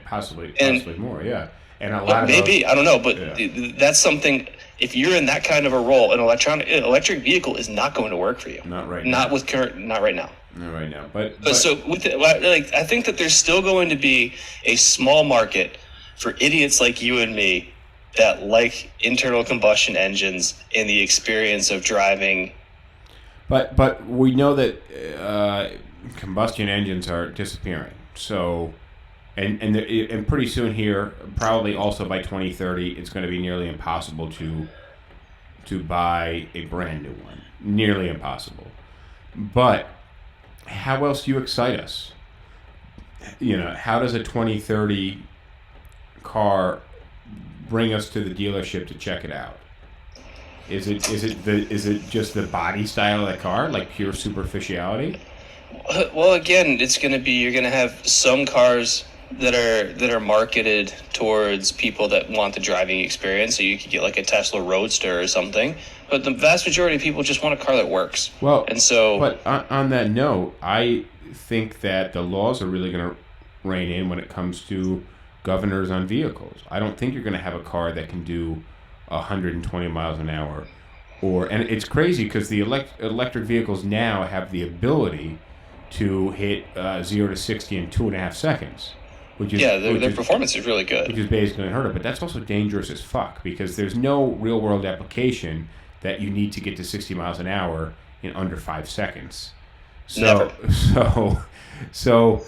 Possibly more, yeah. And a lot But of maybe, those, I don't know, but yeah. that's something. If you're in that kind of a role, an electric vehicle is not going to work for you. Not right Not now. with current, not right now. Not right now. But So with it, like, I think that there's still going to be a small market for idiots like you and me that like internal combustion engines and the experience of driving. But we know that combustion engines are disappearing. So, and pretty soon here, probably also by 2030, it's going to be nearly impossible to buy a brand new one. Nearly impossible. But how else do you excite us? You know, how does a 2030 car bring us to the dealership to check it out? Is it just the body style of the car, like pure superficiality? Well, again, it's going to be, you're going to have some cars that are marketed towards people that want the driving experience. So you could get like a Tesla Roadster or something, but the vast majority of people just want a car that works. Well, and so, but on that note, I think that the laws are really going to rein in when it comes to governors on vehicles. I don't think you're going to have a car that can do 120 miles an hour, and it's crazy because the electric vehicles now have the ability to hit 0 to 60 in 2.5 seconds. Their performance is really good. Which is basically unheard of, but that's also dangerous as fuck because there's no real world application that you need to get to 60 miles an hour in under 5 seconds. Never. So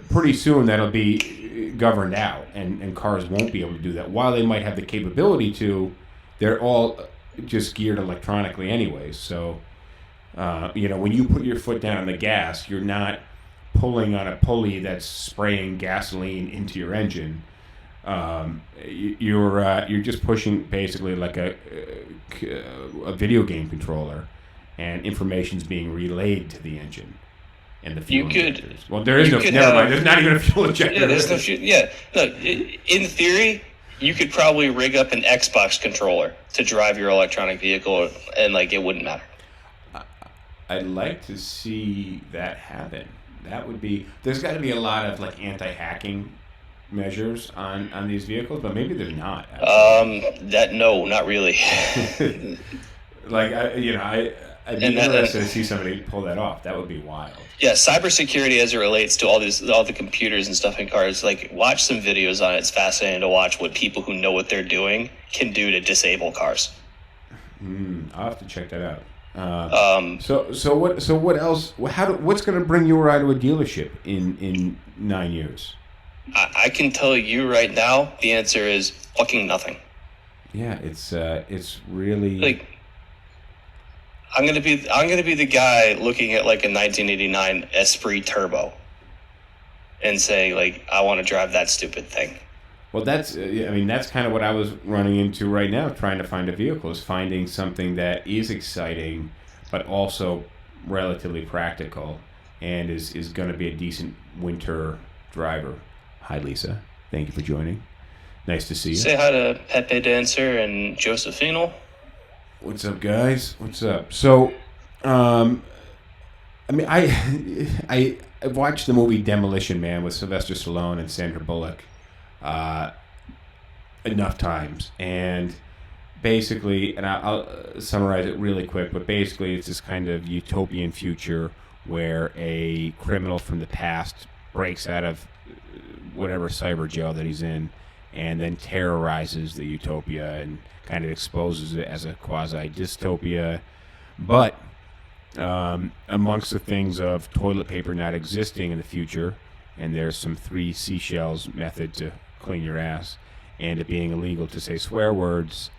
pretty soon that'll be governed out, and cars won't be able to do that. While they might have the capability to, they're all just geared electronically anyways. So, when you put your foot down on the gas, you're not pulling on a pulley that's spraying gasoline into your engine. You're just pushing basically like a video game controller, and information's being relayed to the engine and the fuel injectors. Well, there is no. Never mind. There's not even a fuel injector. Yeah, there's no fuel. Yeah, no. In theory, you could probably rig up an Xbox controller to drive your electronic vehicle, and like it wouldn't matter. I'd like to see that happen. That would be. There's got to be a lot of like anti-hacking measures on these vehicles, but maybe they're not. No, not really. Like I'd be interested to see somebody pull that off. That would be wild. Yeah, cybersecurity as it relates to all the computers and stuff in cars. Like, watch some videos on it. It's fascinating to watch what people who know what they're doing can do to disable cars. I'll have to check that out. So what else? What's going to bring you or I to a dealership in 9 years? I can tell you right now, the answer is fucking nothing. Yeah, it's really like. I'm gonna be the guy looking at like a 1989 Esprit Turbo and saying like, I want to drive that stupid thing. Well, that's kind of what I was running into right now, trying to find a vehicle, is finding something that is exciting, but also relatively practical, and is going to be a decent winter driver. Hi, Lisa. Thank you for joining. Nice to see you. Say hi to Pepe Dancer and Josephino. What's up, guys? What's up? So, I watched the movie Demolition Man with Sylvester Stallone and Sandra Bullock enough times, and basically, and I'll summarize it really quick, but basically it's this kind of utopian future where a criminal from the past breaks out of whatever cyber jail that he's in and then terrorizes the utopia and kind of exposes it as a quasi-dystopia. But Amongst the things of toilet paper not existing in the future, and there's some 3 seashells method to clean your ass, and it being illegal to say swear words,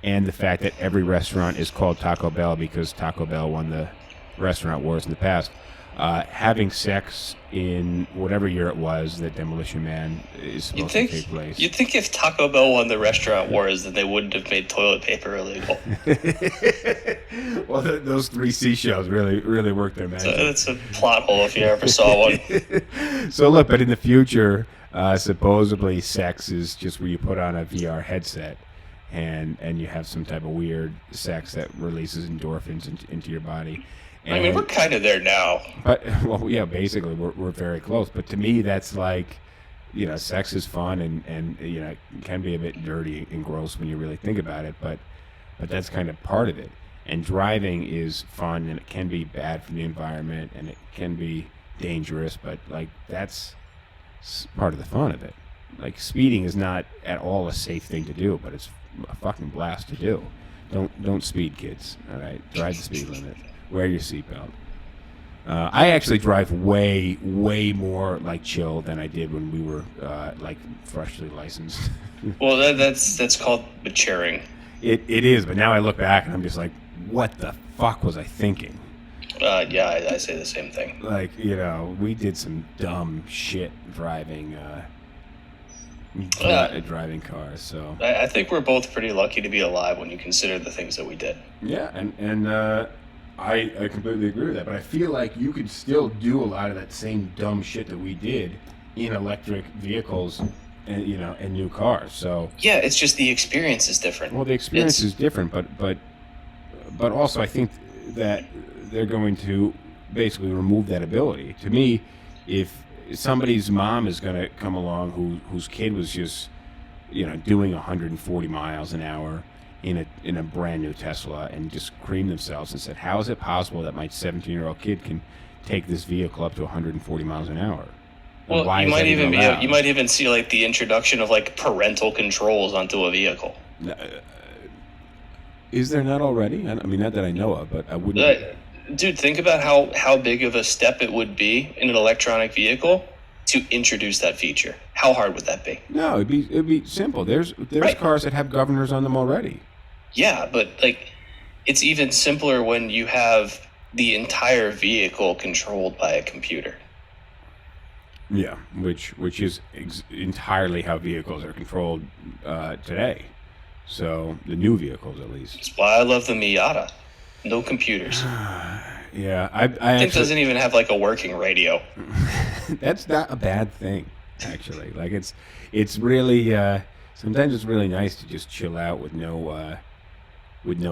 and the fact that every restaurant is called Taco Bell because Taco Bell won the restaurant wars in the past. Having sex in whatever year it was that Demolition Man is supposed to take place. You'd think if Taco Bell won the restaurant wars that they wouldn't have made toilet paper illegal. Well, those 3 seashells really worked their magic. So it's a plot hole if you ever saw one. So look, but in the future, supposedly sex is just where you put on a VR headset and you have some type of weird sex that releases endorphins into your body. And, I mean, we're kind of there now. But, well, yeah, basically, we're very close. But to me, that's like, sex is fun and it can be a bit dirty and gross when you really think about it. But that's kind of part of it. And driving is fun, and it can be bad for the environment, and it can be dangerous. But, like, that's part of the fun of it. Like, speeding is not at all a safe thing to do, but it's a fucking blast to do. Don't speed, kids. All right, drive the speed limit. Wear your seatbelt. I actually drive way more like chill than I did when we were like freshly licensed. Well, that's called maturing. It is, but now I look back and I'm just like, what the fuck was I thinking? Yeah, I say the same thing. Like, we did some dumb shit driving driving cars. So I think we're both pretty lucky to be alive when you consider the things that we did. Yeah, and I completely agree with that, but I feel like you could still do a lot of that same dumb shit that we did in electric vehicles and and new cars. So yeah, it's just the experience is different. Well, the experience is different, but also I think that they're going to basically remove that ability. To me, if somebody's mom is going to come along whose kid was just doing 140 miles an hour in a brand new Tesla and just cream themselves and said, how is it possible that my 17-year-old kid can take this vehicle up to 140 miles an hour? Well, you might even see like the introduction of like parental controls onto a vehicle. Is there not already? I mean, not that I know of, but I wouldn't. Dude, think about how big of a step it would be in an electronic vehicle to introduce that feature. How hard would that be? No, it'd be simple. There's right. Cars that have governors on them already. Yeah, but like it's even simpler when you have the entire vehicle controlled by a computer. Yeah, which is entirely how vehicles are controlled today. So the new vehicles, at least. That's why I love the Miata. No computers. Yeah, I think doesn't even have like a working radio. That's not a bad thing, actually. Like it's really sometimes it's really nice to just chill out with no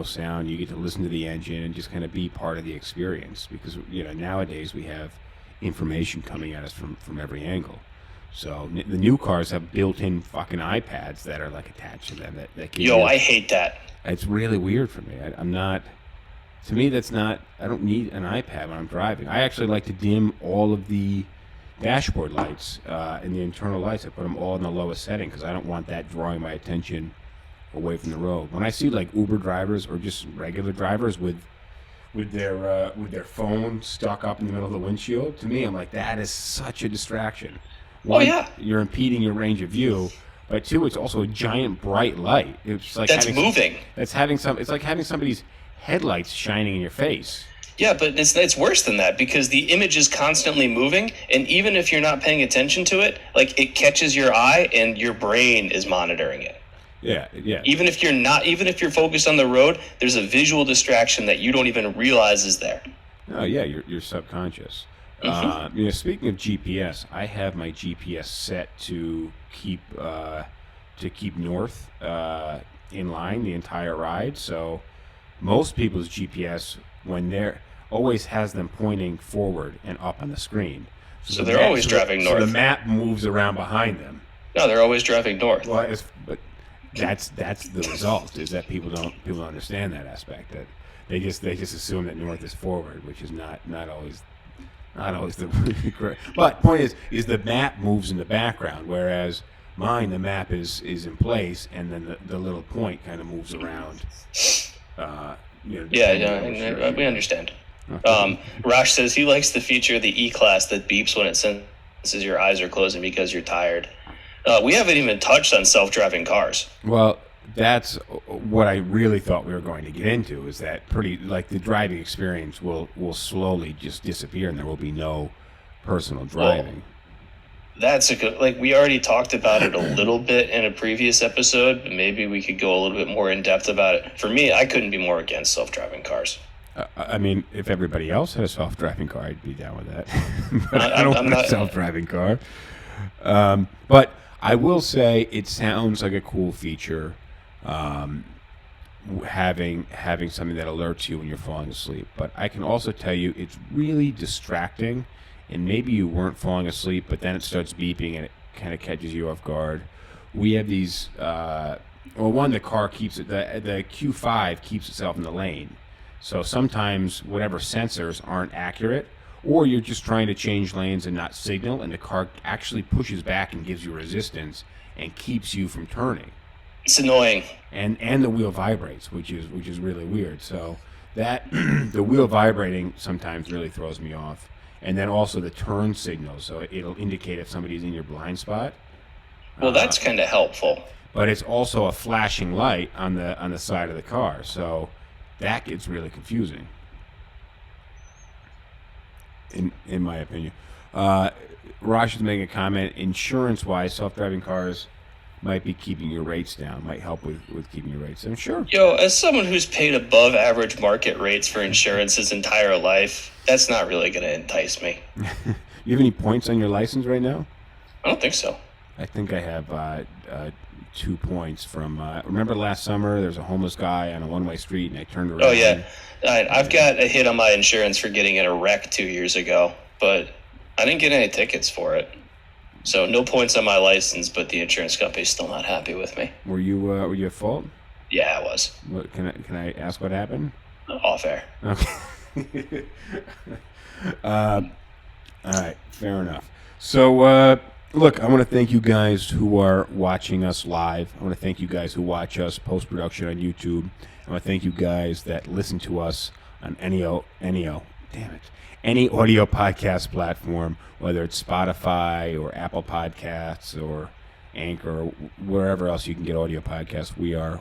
sound. You get to listen to the engine and just kind of be part of the experience because nowadays we have information coming at us from every angle. So the new cars have built-in fucking iPads that are like attached to them that give I hate that. It's really weird for me. I'm not. To me, that's not. I don't need an iPad when I'm driving. I actually like to dim all of the dashboard lights and the internal lights. I put them all in the lowest setting because I don't want that drawing my attention away from the road. When I see like Uber drivers or just regular drivers with their phone stuck up in the middle of the windshield, to me, I'm like, that is such a distraction. One, you're impeding your range of view, but two, it's also a giant bright light. It's like that's moving. It's like having somebody's headlights shining in your face. Yeah, but it's worse than that because the image is constantly moving, and even if you're not paying attention to it, like it catches your eye and your brain is monitoring it. Yeah. Even if you're focused on the road, there's a visual distraction that you don't even realize is there. Oh yeah, you're subconscious. Mm-hmm. Speaking of GPS, I have my GPS set to keep north in line the entire ride. So most people's GPS, when they're always has them pointing forward and up on the screen. So they're always driving north. So the map moves around behind them. No, they're always driving north. Well, but that's the result is that people don't understand that aspect, that they just assume that north is forward, which is not always the correct. But point is the map moves in the background, whereas mine, the map is in place, and then the little point kind of moves around. We understand. Rosh says he likes the feature of the E-Class that beeps when it senses your eyes are closing because you're tired. We haven't even touched on self-driving cars. Well, that's what I really thought we were going to get into, is that the driving experience will slowly just disappear and there will be no personal driving. Well, that's a good, we already talked about it a little bit in a previous episode, but maybe we could go a little bit more in depth about it. For me, I couldn't be more against self-driving cars. I mean, if everybody else had a self-driving car, I'd be down with that. But I don't want a self-driving car. But I will say it sounds like a cool feature, having something that alerts you when you're falling asleep. But I can also tell you it's really distracting, and maybe you weren't falling asleep, but then it starts beeping and it kind of catches you off guard. We have these. The car keeps it. The Q5 keeps itself in the lane. So sometimes whatever sensors aren't accurate, or you're just trying to change lanes and not signal, and the car actually pushes back and gives you resistance and keeps you from turning. It's annoying. And the wheel vibrates, which is really weird. So that the wheel vibrating sometimes really throws me off. And then also the turn signal, so it'll indicate if somebody's in your blind spot. Well, that's kind of helpful. But it's also a flashing light on the side of the car, so that gets really confusing, in my opinion. Raj is making a comment. Insurance-wise, self-driving cars might be keeping your rates down. Might help with keeping your rates down. Sure. Yo, as someone who's paid above average market rates for insurance his entire life, that's not really going to entice me. You have any points on your license right now? I don't think so. I think I have 2 points from. Remember last summer, there was a homeless guy on a one-way street, and I turned around. Oh yeah, I've got a hit on my insurance for getting in a wreck 2 years ago, but I didn't get any tickets for it. So no points on my license, but the insurance company's still not happy with me. Were you at fault? Yeah, I was. What, can I ask what happened? Off air. Okay. All right, fair enough. So, look, I want to thank you guys who are watching us live. I want to thank you guys who watch us post-production on YouTube. I want to thank you guys that listen to us on any audio podcast platform, whether it's Spotify or Apple Podcasts or Anchor or wherever else you can get audio podcasts. We are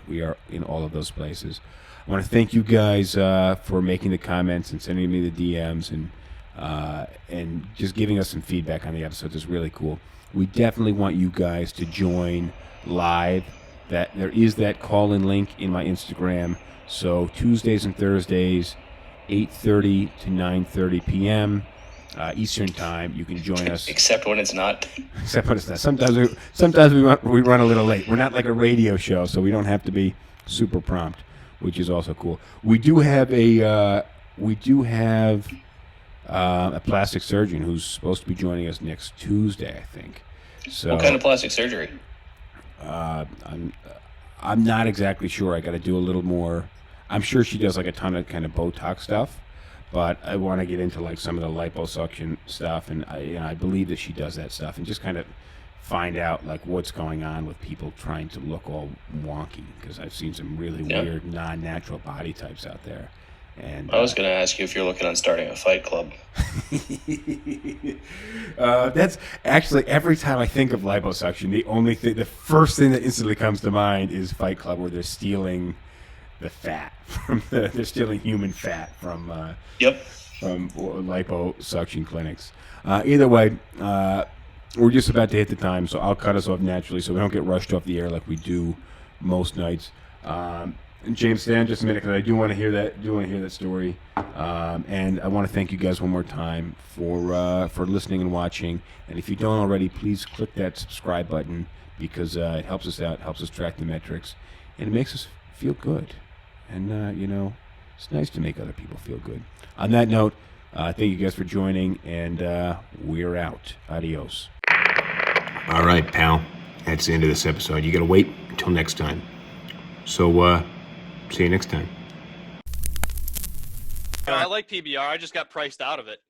in all of those places. I want to thank you guys for making the comments and sending me the DMs and just giving us some feedback on the episodes. It's really cool. We definitely want you guys to join live. That there is that call-in link in my Instagram. So Tuesdays and Thursdays, 8:30 to 9:30 p.m. Eastern Time. You can join us. Except when it's not. Except when it's not. Sometimes we run a little late. We're not like a radio show, so we don't have to be super prompt, which is also cool. We do have a plastic surgeon who's supposed to be joining us next Tuesday, I think. So, what kind of plastic surgery? I'm not exactly sure. I got to do a little more. I'm sure she does like a ton of kind of Botox stuff, but I want to get into like some of the liposuction stuff, and I believe that she does that stuff, and just kind of find out like what's going on with people trying to look all wonky, because I've seen some really weird, non-natural body types out there. And I was going to ask you if you're looking on starting a fight club. That's actually, every time I think of liposuction, the first thing that instantly comes to mind is Fight Club, where they're stealing the fat they're stealing human fat from liposuction clinics. Either way, we're just about to hit the time, so I'll cut us off naturally so we don't get rushed off the air like we do most nights. And James, stay on just a minute, because I do want to hear that story. And I want to thank you guys one more time for listening and watching. And if you don't already, please click that subscribe button, because it helps us out, helps us track the metrics, and it makes us feel good. And it's nice to make other people feel good. On that note, thank you guys for joining, and we're out. Adios. All right, pal. That's the end of this episode. You got to wait until next time. So, see you next time. I like PBR. I just got priced out of it.